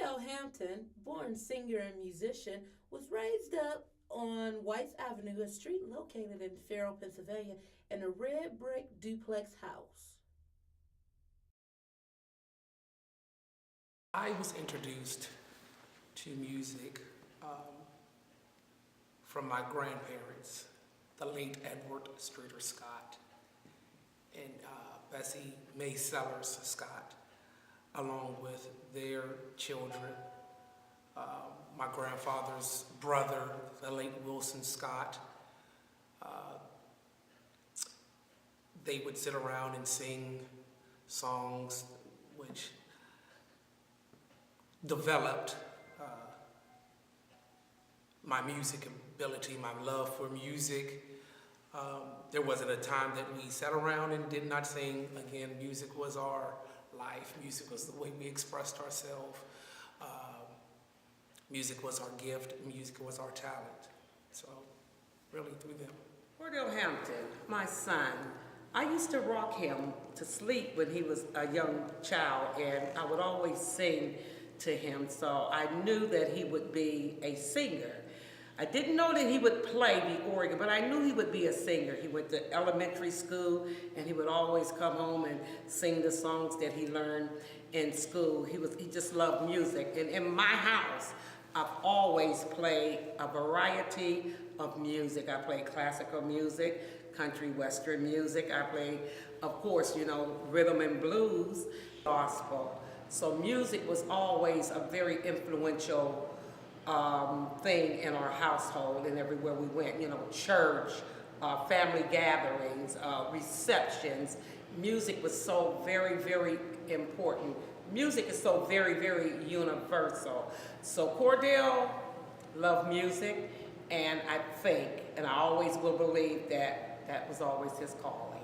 Cordell Hampton, born singer and musician, was raised up on Whites Avenue, a street located in Farrell, Pennsylvania, in a red brick duplex house. I was introduced to music um, from my grandparents, the late Edward Streeter Scott and Bessie May Sellers Scott, along with their children. My grandfather's brother, the late Wilson Scott, they would sit around and sing songs which developed my music ability, my love for music. There wasn't a time that we sat around and did not sing. Again, music was our life. Music was the way we expressed ourselves. Music was our gift. Music was our talent. So, really through them. Cordell Hampton, my son, I used to rock him to sleep when he was a young child, and I would always sing to him, so I knew that he would be a singer. I didn't know that he would play the organ, but I knew he would be a singer. He went to elementary school, and he would always come home and sing the songs that he learned in school. He just loved music, and in my house, I've always played a variety of music. I played classical music, country western music. I played, of course, rhythm and blues, gospel. So music was always a very influential thing in our household and everywhere we went. Church, family gatherings, receptions. Music was so very, very important. Music is so very, very universal. So Cordell loved music, and I think, and I always will believe that that was always his calling.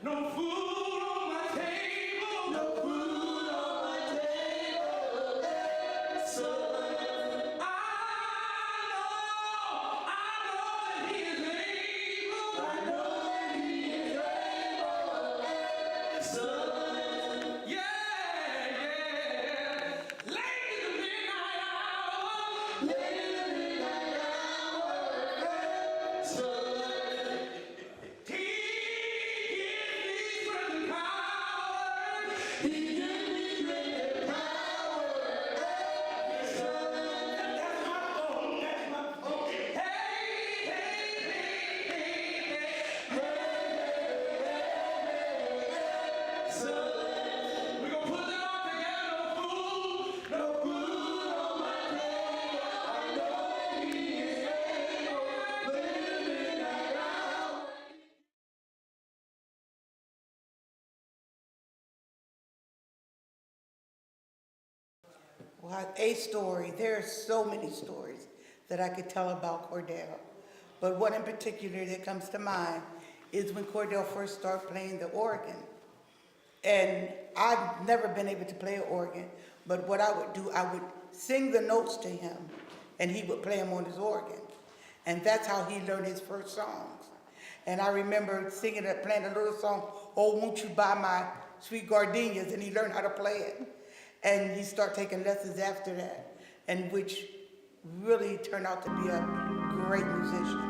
No food on my table, no food on my table, son. I know that he is able. I know that he is able, son. Yeah, yeah. Late in the midnight hour, late in the midnight hour, son. Well, a story. There are so many stories that I could tell about Cordell. But one in particular that comes to mind is when Cordell first started playing the organ. And I've never been able to play an organ, but what I would do, I would sing the notes to him, and he would play them on his organ. And that's how he learned his first songs. And I remember playing a little song, "Oh, Won't You Buy My Sweet Gardenias," and he learned how to play it. And he started taking lessons after that, and which really turned out to be a great musician.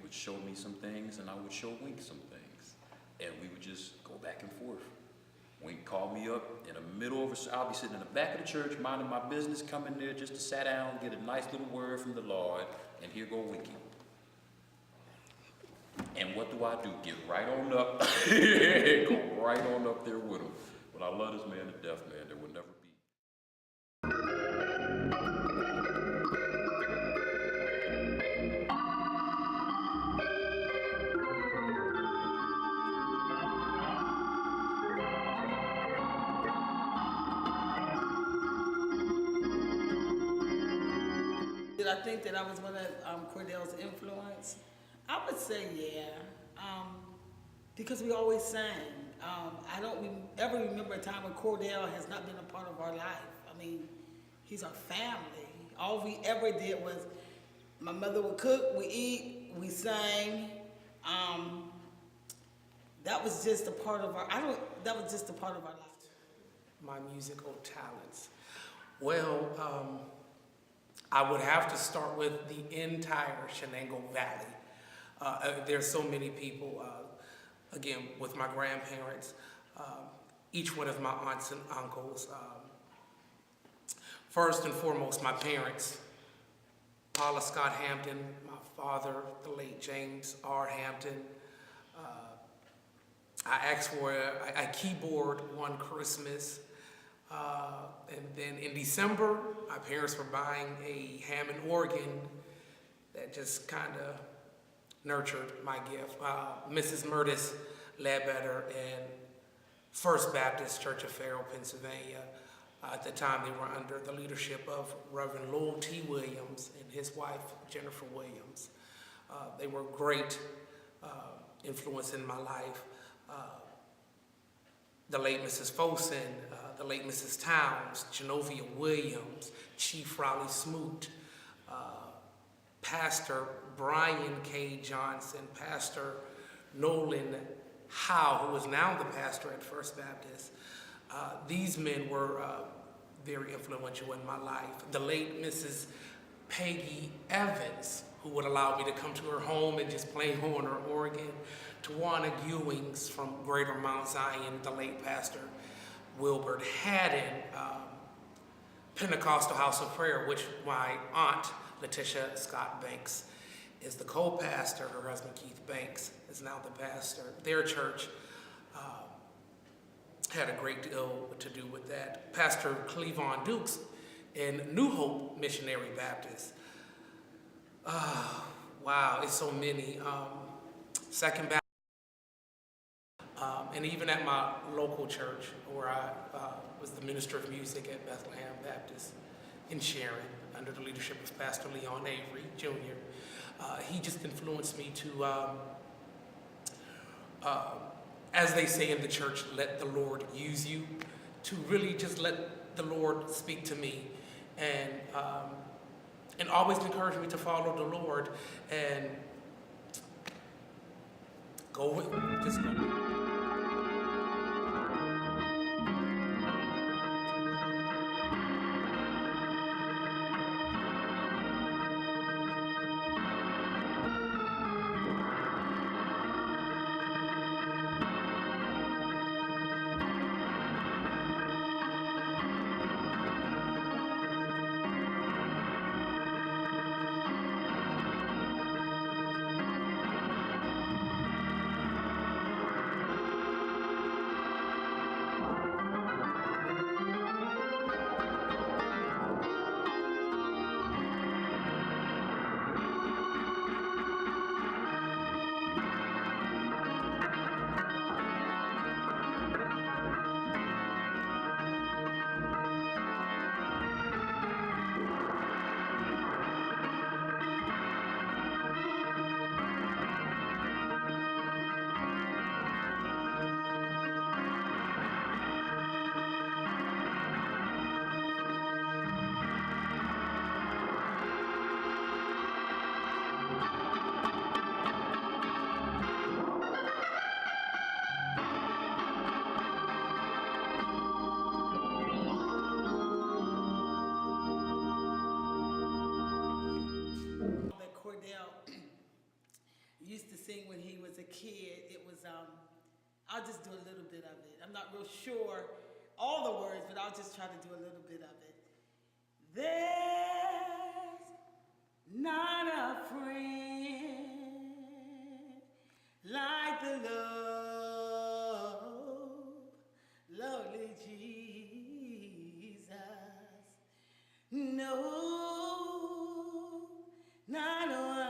Show me some things and I would show Wink some things, and we would just go back and forth. Wink called me up in the middle of I'll be sitting in the back of the church minding my business, come in there just to sit down, get a nice little word from the Lord, and here go Winky. And what do? Get right on up, go right on up there with him. But I love this man to death, man. There will never be. did I think that I was one of Cordell's influence? I would say yeah, because we always sang. I don't ever remember a time when Cordell has not been a part of our life. I mean, he's our family. All we ever did was, my mother would cook, we eat, we sang. That was just a part of our, that was just a part of our life. My musical talents. Well, I would have to start with the entire Shenango Valley. There's so many people, again, with my grandparents, each one of my aunts and uncles. First and foremost, my parents, Paula Scott Hampton, my father, the late James R. Hampton. I asked for a keyboard one Christmas. And then in December, my parents were buying a Hammond organ that just kind of nurtured my gift. Mrs. Murtis Ledbetter and First Baptist Church of Farrell, Pennsylvania. At the time, they were under the leadership of Reverend Lowell T. Williams and his wife, Jennifer Williams. They were great influence in my life. The late Mrs. Fosen, the late Mrs. Towns, Genovia Williams, Chief Raleigh Smoot, Pastor Brian K. Johnson, Pastor Nolan Howe, who is now the pastor at First Baptist. These men were very influential in my life. The late Mrs. Peggy Evans, who would allow me to come to her home and just play on her organ. Tawana Ewings from Greater Mount Zion, the late Pastor Wilbert Haddon, Pentecostal House of Prayer, which my aunt, Letitia Scott Banks, is the co-pastor. Her husband, Keith Banks, is now the pastor. Their church had a great deal to do with that. Pastor Cleavon Dukes in New Hope Missionary Baptist. Wow, it's so many. Second Baptist. And even at my local church, where I was the minister of music at Bethlehem Baptist in Sharon, under the leadership of Pastor Leon Avery, Jr., he just influenced me to, as they say in the church, let the Lord use you, to really just let the Lord speak to me, and always encourage me to follow the Lord and go with, just go. When he was a kid, it was, I'll just do a little bit of it. I'm not real sure all the words, but I'll just try to do a little bit of it. There's not a friend like the lovely Jesus. No, not one.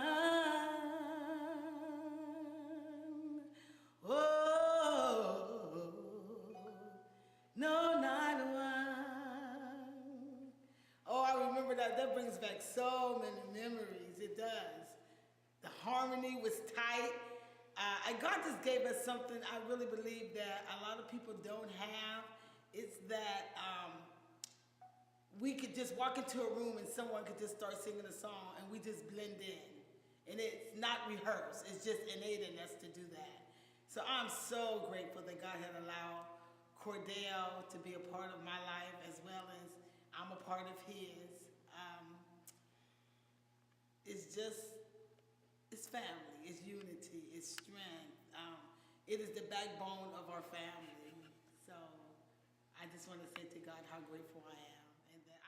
that brings back so many memories. It does. The harmony was tight. And God just gave us something I really believe that a lot of people don't have. It's that we could just walk into a room and someone could just start singing a song and we just blend in. And it's not rehearsed. It's just innate in us to do that. So I'm so grateful that God had allowed Cordell to be a part of my life as well as I'm a part of his. It's family, it's unity, it's strength. It is the backbone of our family. So I just want to say to God how grateful I am. And that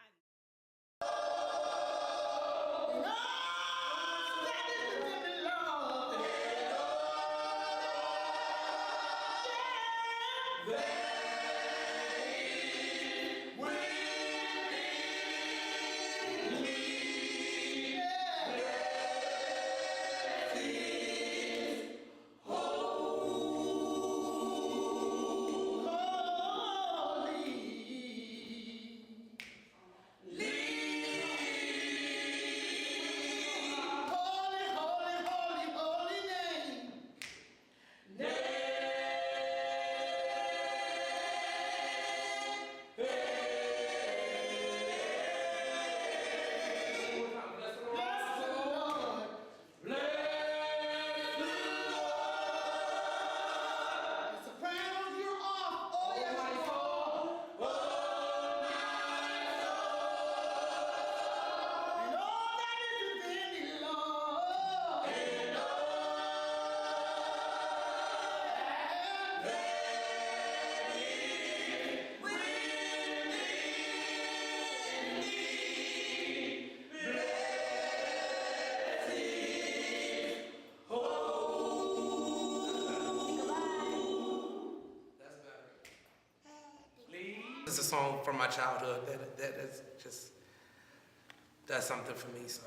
It's a song from my childhood that is just, does something for me, so.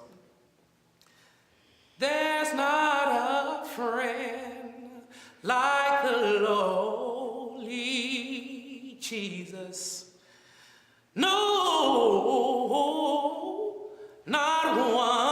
There's not a friend like the lowly Jesus. No, not one.